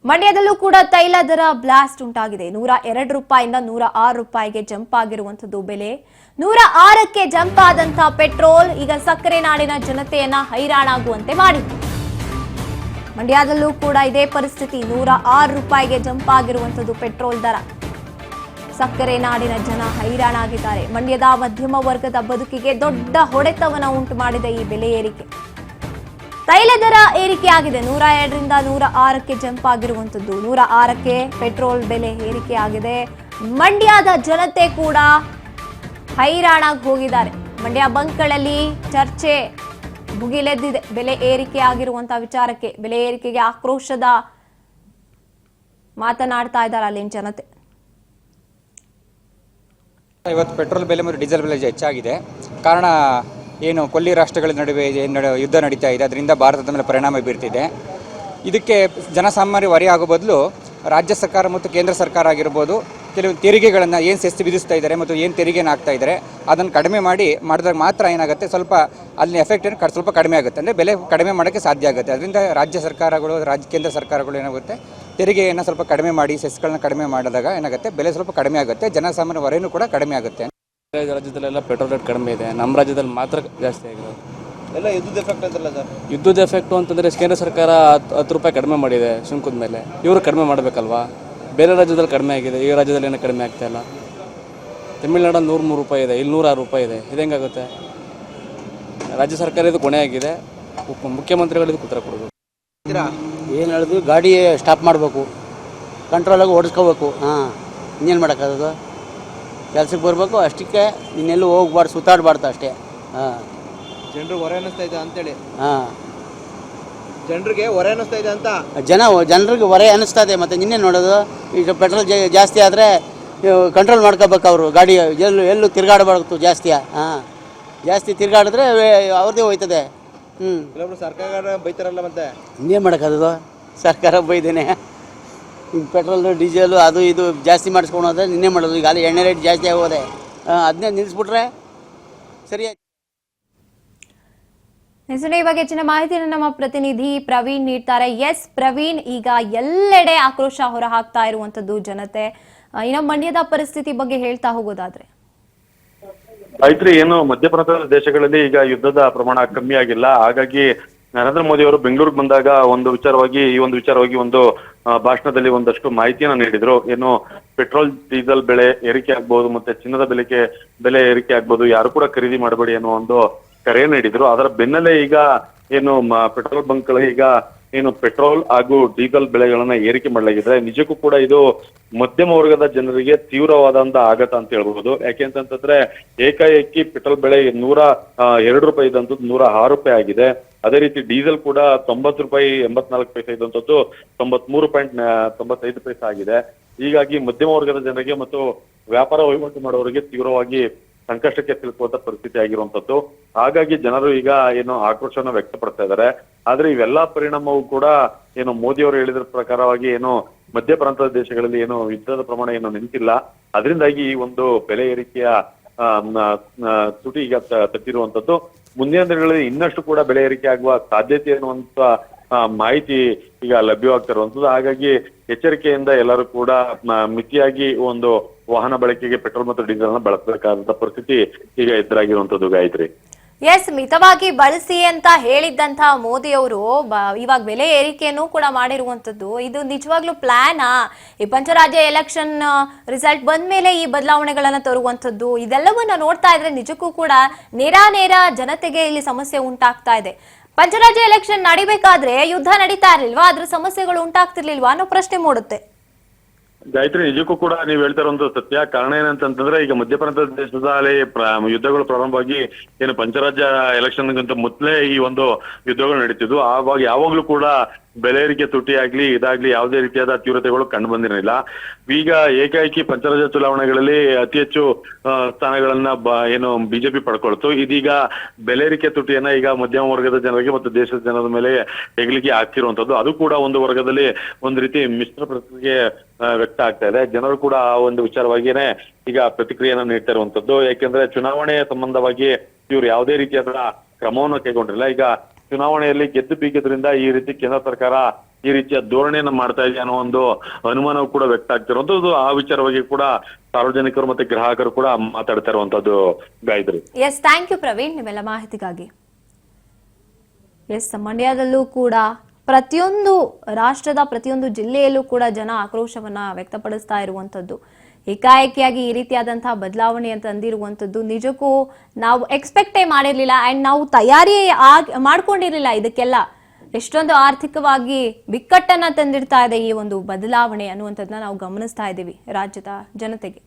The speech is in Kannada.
ಮಂಡ್ಯದಲ್ಲೂ ಕೂಡ ತೈಲ ದರ ಬ್ಲಾಸ್ಟ್ ಉಂಟಾಗಿದೆ. 102 ರೂಪಾಯಿಂದ 106 ರೂಪಾಯಿಗೆ ಜಂಪ್ ಆಗಿರುವಂತದ್ದು ಬೆಲೆ. 106ಕ್ಕೆ ಜಂಪ್ ಆದಂತ ಪೆಟ್ರೋಲ್ ಈಗ ಸಕ್ಕರೆ ನಾಡಿನ ಜನತೆಯನ್ನ ಹೈರಾಣಾಗುವಂತೆ ಮಾಡಿದೆ. ಮಂಡ್ಯದಲ್ಲೂ ಕೂಡ ಇದೇ ಪರಿಸ್ಥಿತಿ. 106 ರೂಪಾಯಿಗೆ ಜಂಪ್ ಆಗಿರುವಂತದ್ದು ಪೆಟ್ರೋಲ್ ದರ. ಸಕ್ಕರೆ ನಾಡಿನ ಜನ ಹೈರಾಣಾಗಿದ್ದಾರೆ. ಮಂಡ್ಯದ ಮಧ್ಯಮ ವರ್ಗದ ಬದುಕಿಗೆ ದೊಡ್ಡ ಹೊಡೆತವನ್ನು ಉಂಟು ಮಾಡಿದೆ ಈ ಬೆಲೆ ಏರಿಕೆ. ತೈಲ ದರ ಏರಿಕೆ ಆಗಿದೆ. 102ರಿಂದ 106ಕ್ಕೆ ಜಂಪ್ ಆಗಿರುವಂತದ್ದು. 106ಕ್ಕೆ ಪೆಟ್ರೋಲ್ ಬೆಲೆ ಏರಿಕೆ ಆಗಿದೆ. ಮಂಡ್ಯದ ಜನತೆ ಕೂಡ ಹೈರಾಣಾಗಿ ಹೋಗಿದ್ದಾರೆ. ಮಂಡ್ಯ ಬಂಕ್ಗಳಲ್ಲಿ ಚರ್ಚೆ ಭುಗಿಲೆದ್ದಿದೆ ಬೆಲೆ ಏರಿಕೆ ಆಗಿರುವಂತಹ ವಿಚಾರಕ್ಕೆ. ಬೆಲೆ ಏರಿಕೆಗೆ ಆಕ್ರೋಶದ ಮಾತನಾಡ್ತಾ ಇದ್ದಾರೆ ಅಲ್ಲಿನ ಜನತೆ. ಇವತ್ತು ಪೆಟ್ರೋಲ್ ಬೆಲೆ ಮತ್ತು ಡೀಸೆಲ್ ಬೆಲೆ ಹೆಚ್ಚಾಗಿದೆ. ಕಾರಣ ಏನು, ಕೊಲ್ಲಿ ರಾಷ್ಟ್ರಗಳ ನಡುವೆ ಯುದ್ಧ ನಡೀತಾ ಇದೆ, ಅದರಿಂದ ಭಾರತದ ಮೇಲೆ ಪರಿಣಾಮ ಬೀರ್ತಿದೆ. ಇದಕ್ಕೆ ಜನಸಾಮಾನ್ಯ ಹೊರೆ ಆಗೋ ಬದಲು ರಾಜ್ಯ ಸರ್ಕಾರ ಮತ್ತು ಕೇಂದ್ರ ಸರ್ಕಾರ ಆಗಿರ್ಬೋದು, ಕೆಲವು ತೆರಿಗೆಗಳನ್ನು ಏನು ಸೆಸ್ ವಿಧಿಸ್ತಾ ಇದ್ದಾರೆ ಮತ್ತು ಏನು ತೆರಿಗೆನ ಹಾಕ್ತಾ ಇದ್ದಾರೆ ಅದನ್ನು ಕಡಿಮೆ ಮಾಡಿದಾಗ ಮಾತ್ರ ಏನಾಗುತ್ತೆ, ಸ್ವಲ್ಪ ಅಲ್ಲಿನ ಎಫೆಕ್ಟ್ ಏನು ಸ್ವಲ್ಪ ಕಡಿಮೆ ಆಗುತ್ತೆ. ಅಂದರೆ ಬೆಲೆ ಕಡಿಮೆ ಮಾಡೋಕ್ಕೆ ಸಾಧ್ಯ ಆಗುತ್ತೆ. ಅದರಿಂದ ರಾಜ್ಯ ಸರ್ಕಾರಗಳು ಕೇಂದ್ರ ಸರ್ಕಾರಗಳು ಏನಾಗುತ್ತೆ, ತೆರಿಗೆಯನ್ನು ಸ್ವಲ್ಪ ಕಡಿಮೆ ಮಾಡಿ ಸೆಸ್ಗಳನ್ನ ಕಡಿಮೆ ಮಾಡಿದಾಗ ಏನಾಗುತ್ತೆ, ಬೆಲೆ ಸ್ವಲ್ಪ ಕಡಿಮೆ ಆಗುತ್ತೆ, ಜನಸಾಮಾನ್ಯ ಹೊರೆನೂ ಕೂಡ ಕಡಿಮೆ ಆಗುತ್ತೆ. ರಾಜ್ಯದಲ್ಲೆಲ್ಲ ಪೆಟ್ರೋಲ್ ರೇಟ್ ಕಡಿಮೆ ಇದೆ, ನಮ್ಮ ರಾಜ್ಯದಲ್ಲಿ ಮಾತ್ರ ಜಾಸ್ತಿ ಆಗಿದೆ. ಎಲ್ಲ ಯುದ್ಧದ ಎಫೆಕ್ಟ್ ಅಂತಲ್ಲ ಸರ್. ಯುದ್ಧದ ಎಫೆಕ್ಟು ಅಂತಂದರೆ ಕೇಂದ್ರ ಸರ್ಕಾರ 10 ರೂಪಾಯಿ ಕಡಿಮೆ ಮಾಡಿದೆ ಸುಂಕದ ಮೇಲೆ. ಇವರು ಕಡಿಮೆ ಮಾಡಬೇಕಲ್ವಾ? ಬೇರೆ ರಾಜ್ಯದಲ್ಲಿ ಕಡಿಮೆ ಆಗಿದೆ, ಈ ರಾಜ್ಯದಲ್ಲಿ ಏನೂ ಕಡಿಮೆ ಆಗ್ತಾ ಇಲ್ಲ. ತಮಿಳುನಾಡಲ್ಲಿ 103 ರೂಪಾಯಿ ಇದೆ, ಇಲ್ಲಿ 106 ರೂಪಾಯಿ ಇದೆ. ಇದು ಹೆಂಗಾಗುತ್ತೆ? ರಾಜ್ಯ ಸರ್ಕಾರ ಇದು ಕೊನೆ ಆಗಿದೆ. ಮುಖ್ಯಮಂತ್ರಿಗಳಿದು ಉತ್ತರ ಕೊಡಬೇಕು. ಏನು ಹೇಳಿದ್ರು, ಗಾಡಿ ಸ್ಟಾಪ್ ಮಾಡಬೇಕು, ಕಂಟ್ರೋಲಾಗಿ ಓಡಿಸ್ಕೋಬೇಕು. ಹಾಂ, ಇನ್ನೇನು ಮಾಡೋಕ್ಕಾಗೋದು? ಕೆಲ್ಸಕ್ಕೆ ಬರಬೇಕು ಅಷ್ಟಕ್ಕೆ, ಇನ್ನೆಲ್ಲೂ ಹೋಗ್ಬಾರ್ದು, ಸುತ್ತಾಡಬಾರ್ದು ಅಷ್ಟೇ. ಹಾಂ, ಜನರಿಗೆ ಹೊರೆ ಅನ್ನಿಸ್ತಾ ಇದೆ ಅಂತೇಳಿ. ಹಾಂ, ಜನರಿಗೆ ಹೊರೆ ಅನ್ನಿಸ್ತಾ ಇದೆ ಅಂತ ಜನರಿಗೆ ಹೊರೆ ಅನ್ನಿಸ್ತದೆ. ಮತ್ತು ನಿನ್ನೆ ನೋಡೋದು, ಈಗ ಪೆಟ್ರೋಲ್ ಜಾಸ್ತಿ ಆದರೆ ಕಂಟ್ರೋಲ್ ಮಾಡ್ಕೋಬೇಕು ಅವರು. ಗಾಡಿ ಎಲ್ಲೂ ತಿರುಗಾಡಬಾರ್ದು ಜಾಸ್ತಿ. ಹಾಂ, ಜಾಸ್ತಿ ತಿರುಗಾಡಿದ್ರೆ ಅವ್ರದ್ದೇ ಹೋಯ್ತದೆ. ಕೆಲವರು ಸರ್ಕಾರ ಬೈತಾರಲ್ಲ, ಮತ್ತೆ ಇನ್ನೇನು ಮಾಡೋಕ್ಕಾಗೋದು? ಸರ್ಕಾರ ಬೈದೇನೆ. ಪೆಟ್ರೋಲು ಡೀಸೆಲು ಅದು ಇದು ಜಾಸ್ತಿ ಮಾಡಿಸ್ಕೊಳೋದ್ರೆ ನಿನ್ನೆ ಮಾಡೋದು. ಈಗ ಅಲ್ಲಿ ಎಣ್ಣೆ ರೇಟ್ ಜಾಸ್ತಿ ಆಗೋದೆ, ಅದನ್ನೇ ನಿಲ್ಲಿಸ್ಬಿಟ್ರೆ ಸರಿಯಾಗಿ. ಈ ಬಗ್ಗೆ ಹೆಚ್ಚಿನ ಮಾಹಿತಿಯನ್ನು ನಮ್ಮ ಪ್ರತಿನಿಧಿ ಪ್ರವೀಣ್ ನೀಡ್ತಾರೆ. ಎಸ್ ಪ್ರವೀಣ್, ಈಗ ಎಲ್ಲೆಡೆ ಆಕ್ರೋಶ ಹೊರ ಹಾಕ್ತಾ ಇರುವಂತದ್ದು ಜನತೆ. ಇನ್ನು ಮಂಡ್ಯದ ಪರಿಸ್ಥಿತಿ ಬಗ್ಗೆ ಹೇಳ್ತಾ ಹೋಗೋದಾದ್ರೆ ಆಯ್ತ್ರಿ, ಏನು ಮಧ್ಯಪ್ರಾಂತದ ದೇಶಗಳಲ್ಲಿ ಈಗ ಯುದ್ಧದ ಪ್ರಮಾಣ ಕಮ್ಮಿ ಆಗಿಲ್ಲ. ಹಾಗಾಗಿ ನರೇಂದ್ರ ಮೋದಿ ಅವರು ಬೆಂಗಳೂರಿಗೆ ಬಂದಾಗ ಈ ಒಂದು ವಿಚಾರವಾಗಿ ಒಂದು ಭಾಷಣದಲ್ಲಿ ಒಂದಷ್ಟು ಮಾಹಿತಿಯನ್ನ ನೀಡಿದ್ರು. ಏನು, ಪೆಟ್ರೋಲ್ ಡೀಸೆಲ್ ಬೆಲೆ ಏರಿಕೆ ಆಗ್ಬಹುದು, ಮತ್ತೆ ಚಿನ್ನದ ಬೆಲೆ ಏರಿಕೆ ಆಗ್ಬಹುದು, ಯಾರು ಕೂಡ ಖರೀದಿ ಮಾಡಬೇಡಿ ಅನ್ನೋ ಒಂದು ಕರೆ ನೀಡಿದ್ರು. ಅದರ ಬೆನ್ನಲ್ಲೇ ಈಗ ಏನು ಪೆಟ್ರೋಲ್ ಬಂಕ್ಗಳಿಗೆ ಈಗ ಏನು ಪೆಟ್ರೋಲ್ ಹಾಗೂ ಡೀಸೆಲ್ ಬೆಲೆಗಳನ್ನ ಏರಿಕೆ ಮಾಡಲಾಗಿದೆ. ನಿಜಕ್ಕೂ ಕೂಡ ಇದು ಮಧ್ಯಮ ವರ್ಗದ ಜನರಿಗೆ ತೀವ್ರವಾದಂತ ಆಘಾತ ಅಂತ ಹೇಳ್ಬಹುದು. ಯಾಕೆಂತಂದ್ರೆ ಏಕಾಏಕಿ ಪೆಟ್ರೋಲ್ ಬೆಲೆ 102 ರೂಪಾಯಿ ಇದ್ದಂಥದ್ದು 106 ರೂಪಾಯಿ ಆಗಿದೆ. ಅದೇ ರೀತಿ ಡೀಸೆಲ್ ಕೂಡ 90 ರೂಪಾಯಿ 84 ಪೈಸೆ ಇದ್ದಂಥದ್ದು 93.95 ಪೈಸೆ ಆಗಿದೆ. ಹೀಗಾಗಿ ಮಧ್ಯಮ ವರ್ಗದ ಜನರಿಗೆ ಮತ್ತು ವ್ಯಾಪಾರ ವಹಿವಾಟು ಮಾಡೋರಿಗೆ ತೀವ್ರವಾಗಿ ಸಂಕಷ್ಟಕ್ಕೆ ಸಿಲುಕುವಂತ ಪರಿಸ್ಥಿತಿ ಆಗಿರುವಂತದ್ದು. ಹಾಗಾಗಿ ಜನರು ಈಗ ಏನು ಆಕ್ರೋಶನ ವ್ಯಕ್ತಪಡ್ತಾ ಇದ್ದಾರೆ. ಆದ್ರೆ ಇವೆಲ್ಲಾ ಪರಿಣಾಮವೂ ಕೂಡ ಏನು ಮೋದಿ ಅವರು ಹೇಳಿದ್ರ ಪ್ರಕಾರವಾಗಿ ಏನು ಮಧ್ಯ ಪ್ರಾಂತದ ದೇಶಗಳಲ್ಲಿ ಏನು ಯುದ್ಧದ ಪ್ರಮಾಣ ಏನು ನಿಂತಿಲ್ಲ. ಅದರಿಂದಾಗಿ ಈ ಒಂದು ಬೆಲೆ ಏರಿಕೆಯ ತುಟಿ ಈಗ ತಟ್ಟಿರುವಂತದ್ದು. ಮುಂದಿನ ದಿನಗಳಲ್ಲಿ ಇನ್ನಷ್ಟು ಕೂಡ ಬೆಲೆ ಏರಿಕೆ ಆಗುವ ಸಾಧ್ಯತೆ ಅನ್ನುವಂತ ಮಾಹಿತಿ ಈಗ ಲಭ್ಯವಾಗ್ತಿರುವಂತದ್ದು. ಹಾಗಾಗಿ ಎಚ್ಚರಿಕೆಯಿಂದ ಎಲ್ಲರೂ ಕೂಡ ಮಿತಿಯಾಗಿ ಒಂದು ವಾಹನ ಬಳಕೆಗೆ ಪೆಟ್ರೋಲ್ ಮತ್ತು ಡೀಸೆಲ್ ನ ಬಳಸಬೇಕಾದಂತ ಪರಿಸ್ಥಿತಿ ಈಗ ಎದುರಾಗಿರುವಂತದ್ದು. ಗಾಯತ್ರಿ, ಎಸ್, ಮಿತವಾಗಿ ಬಳಸಿ ಅಂತ ಹೇಳಿದ್ದಂತಹ ಮೋದಿ ಅವರು ಇವಾಗ ಬೆಲೆ ಏರಿಕೆಯನ್ನು ಕೂಡ ಮಾಡಿರುವಂತದ್ದು. ಇದು ನಿಜವಾಗ್ಲೂ ಪ್ಲಾನಾ? ಈ ಪಂಚರಾಜ್ಯ ಎಲೆಕ್ಷನ್ ರಿಸಲ್ಟ್ ಬಂದ ಮೇಲೆ ಈ ಬದಲಾವಣೆಗಳನ್ನ ತರುವಂತದ್ದು, ಇದೆಲ್ಲವನ್ನ ನೋಡ್ತಾ ಇದ್ರೆ ನಿಜಕ್ಕೂ ಕೂಡ ನೇರ ಜನತೆಗೆ ಇಲ್ಲಿ ಸಮಸ್ಯೆ ಉಂಟಾಗ್ತಾ ಇದೆ. ಪಂಚರಾಜ್ಯ ಎಲೆಕ್ಷನ್ ನಡಿಬೇಕಾದ್ರೆ ಯುದ್ಧ ನಡೀತಾ ಇರ್ಲಿಲ್ವಾ? ಅದ್ರ ಸಮಸ್ಯೆಗಳು ಉಂಟಾಗ್ತಿರ್ಲಿಲ್ವಾ ಅನ್ನೋ ಪ್ರಶ್ನೆ ಮೂಡುತ್ತೆ. ಗಾಯತ್ರಿ, ನಿಜಕ್ಕೂ ಕೂಡ ನೀವು ಹೇಳ್ತಾ ಇರುವಂತ ಸತ್ಯ. ಕಾರಣ ಏನಂತಂದ್ರೆ ಈಗ ಮಧ್ಯಪ್ರಾಂತ ದೇಶದಲ್ಲಿ ಯುದ್ಧಗಳು ಪ್ರಾರಂಭವಾಗಿ ಏನು ಪಂಚರಾಜ್ಯ ಎಲೆಕ್ಷನ್ಗಿಂತ ಮೊದಲೇ ಈ ಒಂದು ಯುದ್ಧಗಳು ನಡೀತಿದ್ವು. ಆವಾಗ ಯಾವಾಗ್ಲೂ ಕೂಡ ಬೆಲೆ ಏರಿಕೆ ತುಟಿ ಆಗ್ಲಿ ಇದಾಗ್ಲಿ ಯಾವುದೇ ರೀತಿಯಾದ ತೀವ್ರತೆಗಳು ಕಂಡು ಬಂದಿರಲಿಲ್ಲ. ಈಗ ಏಕಾಏಕಿ ಪಂಚರಾಜ್ಯ ಚುನಾವಣೆಗಳಲ್ಲಿ ಅತಿ ಹೆಚ್ಚು ಸ್ಥಾನಗಳನ್ನ ಏನು ಬಿಜೆಪಿ ಪಡ್ಕೊಳ್ತು. ಇದೀಗ ಬೆಲೆ ಏರಿಕೆ ತುಟಿಯನ್ನ ಈಗ ಮಧ್ಯಮ ವರ್ಗದ ಜನರಿಗೆ ಮತ್ತು ದೇಶದ ಜನರ ಮೇಲೆ ಹೆಗ್ಲಿಕೆ ಆಗ್ತಿರುವಂತದ್ದು. ಅದು ಕೂಡ ಒಂದು ವರ್ಗದಲ್ಲಿ ಒಂದು ರೀತಿ ಮಿಶ್ರ ಪ್ರತಿಕ್ರಿಯೆ ವ್ಯಕ್ತ ಆಗ್ತಾ ಇದೆ. ಜನರು ಕೂಡ ಆ ಒಂದು ವಿಚಾರವಾಗಿಯೇ ಈಗ ಪ್ರತಿಕ್ರಿಯೆಯನ್ನ ನೀಡ್ತಾ ಇರುವಂತದ್ದು. ಯಾಕೆಂದ್ರೆ ಚುನಾವಣೆ ಸಂಬಂಧವಾಗಿ ಇವ್ರು ಯಾವುದೇ ರೀತಿಯಾದ ಕ್ರಮವನ್ನು ಕೈಗೊಂಡಿಲ್ಲ. ಈಗ ಚುನಾವಣೆಯಲ್ಲಿ ಗೆದ್ದು ಬೀಗಿದ್ರಿಂದ ಈ ರೀತಿ ಕೇಂದ್ರ ಸರ್ಕಾರ ಈ ರೀತಿಯ ಧೋರಣೆಯನ್ನ ಮಾಡ್ತಾ ಇದೆ ಅನ್ನೋ ಒಂದು ಅನುಮಾನವು ಕೂಡ ವ್ಯಕ್ತ ಆಗ್ತಿರುವಂತದ್ದು. ಆ ವಿಚಾರವಾಗಿ ಕೂಡ ಸಾರ್ವಜನಿಕರು ಮತ್ತೆ ಗ್ರಾಹಕರು ಕೂಡ ಮಾತಾಡ್ತಾ ಇರುವಂತದ್ದು Gayatri. Yes, thank you Praveen ನಿಮ್ಮೆಲ್ಲ ಮಾಹಿತಿಗಾಗಿ. ಎಸ್, ಮಂಡ್ಯದಲ್ಲೂ ಕೂಡ ರಾಷ್ಟ್ರದ ಪ್ರತಿಯೊಂದು ಜಿಲ್ಲೆಯಲ್ಲೂ ಕೂಡ ಜನ ಆಕ್ರೋಶವನ್ನ ವ್ಯಕ್ತಪಡಿಸ್ತಾ ಇರುವಂತದ್ದು. ಏಕಾಏಕಿಯಾಗಿ ಈ ರೀತಿಯಾದಂತಹ ಬದಲಾವಣೆ ಅಂತ ಅಂದಿರುವಂತದ್ದು ನಿಜಕ್ಕೂ ನಾವು ಎಕ್ಸ್ಪೆಕ್ಟೇ ಮಾಡಿರ್ಲಿಲ್ಲ ಅಂಡ್ ನಾವು ತಯಾರಿ ಮಾಡ್ಕೊಂಡಿರ್ಲಿಲ್ಲ. ಇದಕ್ಕೆಲ್ಲ ಎಷ್ಟೊಂದು ಆರ್ಥಿಕವಾಗಿ ಬಿಕ್ಕಟ್ಟನ್ನ ತಂದಿರ್ತಾ ಇದೆ ಈ ಒಂದು ಬದಲಾವಣೆ ಅನ್ನುವಂಥದ್ದನ್ನ ನಾವು ಗಮನಿಸ್ತಾ ಇದ್ದೀವಿ ರಾಜ್ಯದ ಜನತೆಗೆ.